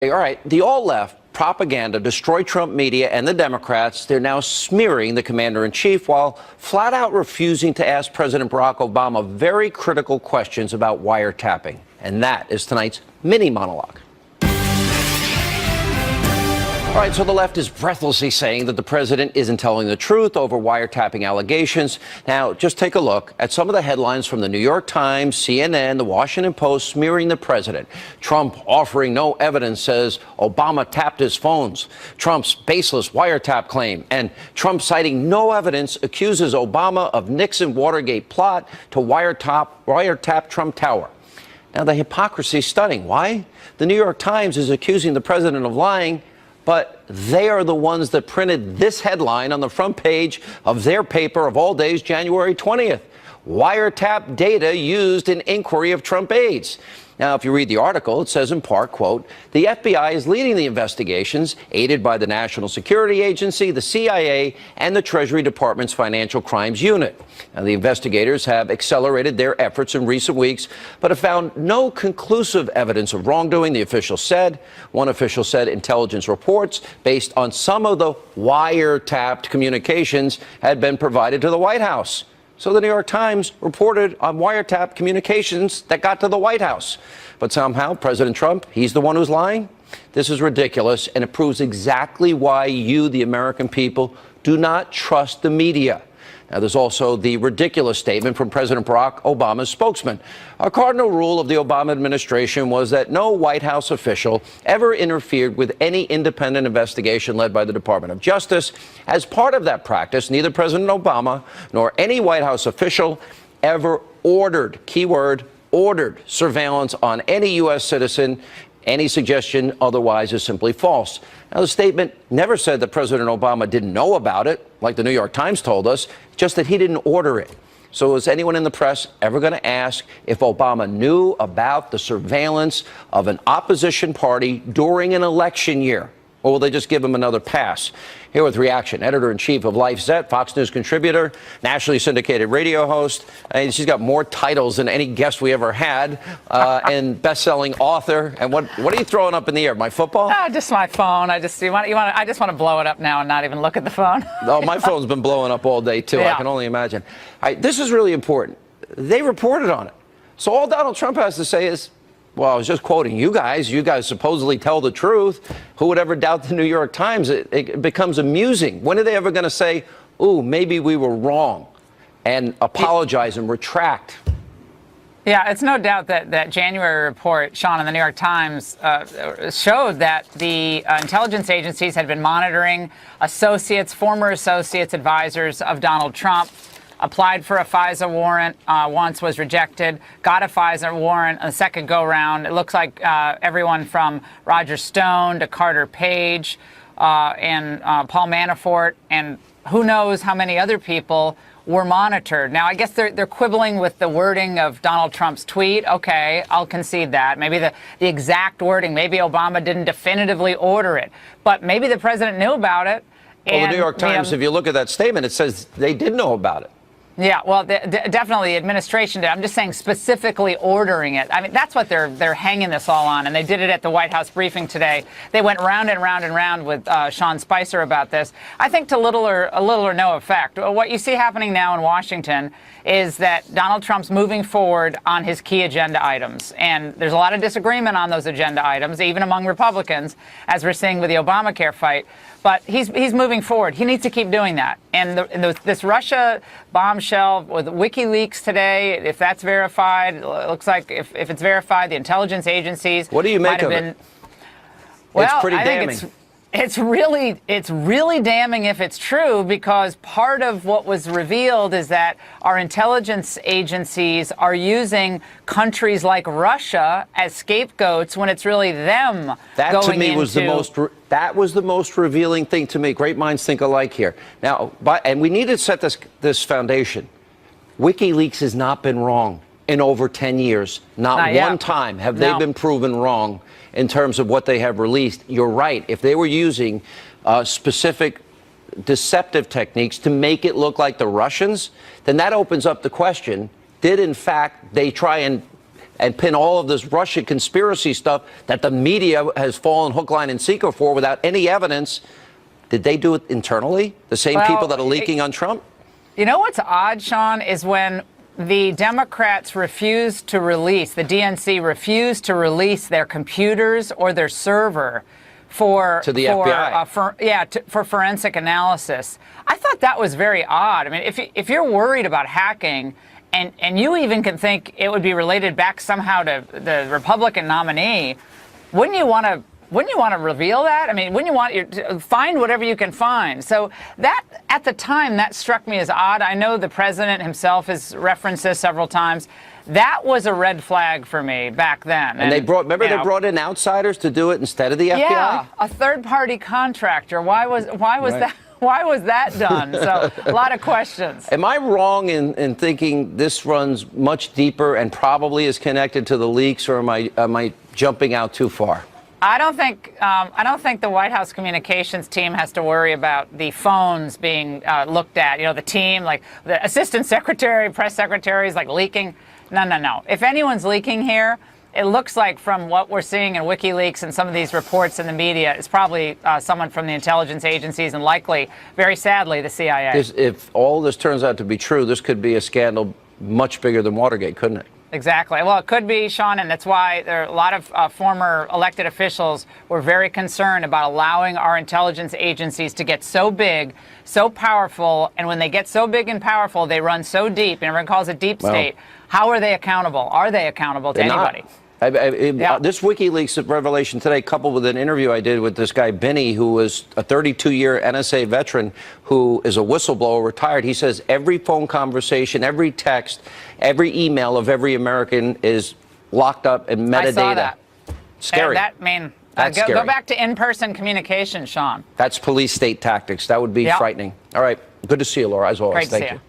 All right, the all-left propaganda destroy Trump media and the Democrats. They're now smearing the commander-in-chief while flat out refusing to ask President Barack Obama very critical questions about wiretapping. And that is tonight's mini monologue. All right, so the left is breathlessly saying that the president isn't telling the truth over wiretapping allegations. Now, just take a look at some of the headlines from the New York Times, CNN, the Washington Post smearing the president. Trump offering no evidence, says Obama tapped his phones. Trump's baseless wiretap claim. And Trump, citing no evidence, accuses Obama of Nixon Watergate plot to wiretap Trump Tower. Now, the hypocrisy is stunning. Why? The New York Times is accusing the president of lying, but they are the ones that printed this headline on the front page of their paper of all days, January 20th. Wiretap data used in inquiry of Trump aides. Now, if you read the article, it says in part, quote, the FBI is leading the investigations, aided by the National Security Agency, the CIA, and the Treasury Department's Financial Crimes Unit. Now, the investigators have accelerated their efforts in recent weeks, but have found no conclusive evidence of wrongdoing, the official said. One official said intelligence reports based on some of the wiretapped communications had been provided to the White House. So the New York Times reported on wiretap communications that got to the White House. But somehow President Trump, he's the one who's lying? This is ridiculous, and it proves exactly why you, the American people, do not trust the media. Now, there's also the ridiculous statement from President Barack Obama's spokesman. A cardinal rule of the Obama administration was that no White House official ever interfered with any independent investigation led by the Department of Justice. As part of that practice, neither President Obama nor any White House official ever ordered, keyword, ordered surveillance on any U.S. citizen. Any suggestion otherwise is simply false. Now, the statement never said that President Obama didn't know about it, like the New York Times told us, just that he didn't order it. So is anyone in the press ever going to ask if Obama knew about the surveillance of an opposition party during an election year? Or will they just give him another pass? Here with reaction, editor-in-chief of LifeZette, Fox News contributor, nationally syndicated radio host. And she's got more titles than any guest we ever had, and best-selling author. And what are you throwing up in the air? My football? Just my phone. I just want to blow it up now and not even look at the phone. No, my phone's been blowing up all day too. Yeah. I can only imagine. All right, this is really important. They reported on it. So all Donald Trump has to say is, well, I was just quoting you guys. You guys supposedly tell the truth. Who would ever doubt the New York Times? It becomes amusing. When are they ever going to say, ooh, maybe we were wrong, and apologize and retract? Yeah, it's no doubt that January report, Sean, in the New York Times showed that the intelligence agencies had been monitoring former associates, advisors of Donald Trump. Applied for a FISA warrant once, was rejected, got a FISA warrant a second go-round. It looks like everyone from Roger Stone to Carter Page and Paul Manafort, and who knows how many other people were monitored. Now, I guess they're quibbling with the wording of Donald Trump's tweet. Okay, I'll concede that. Maybe the exact wording, maybe Obama didn't definitively order it, but maybe the president knew about it. Well, the New York Times, if you look at that statement, it says they did know about it. Yeah, well, definitely the administration did. I'm just saying specifically ordering it. I mean, that's what they're hanging this all on, and they did it at the White House briefing today. They went round and round and round with Sean Spicer about this. I think to little or no effect. What you see happening now in Washington is that Donald Trump's moving forward on his key agenda items, and there's a lot of disagreement on those agenda items, even among Republicans, as we're seeing with the Obamacare fight. But he's moving forward. He needs to keep doing that. And this Russia bombshell with WikiLeaks today, if that's verified, it looks like if it's verified, the intelligence agencies. What do you make of it? Well, it's pretty damning. Think it's really damning if it's true, because part of what was revealed is that our intelligence agencies are using countries like Russia as scapegoats when it's really them. That to me was the most revealing thing to me. Great minds think alike here. Now, and we need to set this foundation. WikiLeaks has not been wrong in over 10 years. Not one time have they been proven wrong in terms of what they have released. You're right. If they were using specific deceptive techniques to make it look like the Russians, then that opens up the question, did in fact they try and and pin all of this Russia conspiracy stuff that the media has fallen hook, line, and sinker for without any evidence. Did they do it internally? The same people that are leaking on Trump? You know what's odd, Sean, is when the Democrats refused to release, the DNC refused to release their computers or their server for FBI. For forensic analysis. I thought that was very odd. I mean, if you're worried about hacking, and you even can think it would be related back somehow to the Republican nominee, wouldn't you want to reveal that? I mean, wouldn't you want to find whatever you can find? So that, at the time, that struck me as odd. I know the president himself has referenced this several times. That was a red flag for me back then. And they brought in outsiders to do it instead of the FBI? Yeah, a third-party contractor. Why was that? Why was that done? So a lot of questions. Am I wrong in thinking this runs much deeper and probably is connected to the leaks, or am I jumping out too far? I don't think the White House communications team has to worry about the phones being looked at. You know, the team, like the assistant secretary, press secretaries, like leaking. No. If anyone's leaking here, it looks like from what we're seeing in WikiLeaks and some of these reports in the media, it's probably someone from the intelligence agencies and likely, very sadly, the CIA. If all this turns out to be true, this could be a scandal much bigger than Watergate, couldn't it? Exactly. Well, it could be, Sean, and that's why there are a lot of former elected officials were very concerned about allowing our intelligence agencies to get so big, so powerful, and when they get so big and powerful, they run so deep, and everyone calls it deep state. How are they accountable? Are they accountable to anybody? This WikiLeaks revelation today, coupled with an interview I did with this guy, Benny, who was a 32-year NSA veteran who is a whistleblower, retired. He says every phone conversation, every text, every email of every American is locked up in metadata. I saw that. Scary. Go back to in-person communication, Sean. That's police state tactics. That would be frightening. All right. Good to see you, Laura, as always. Great to see you.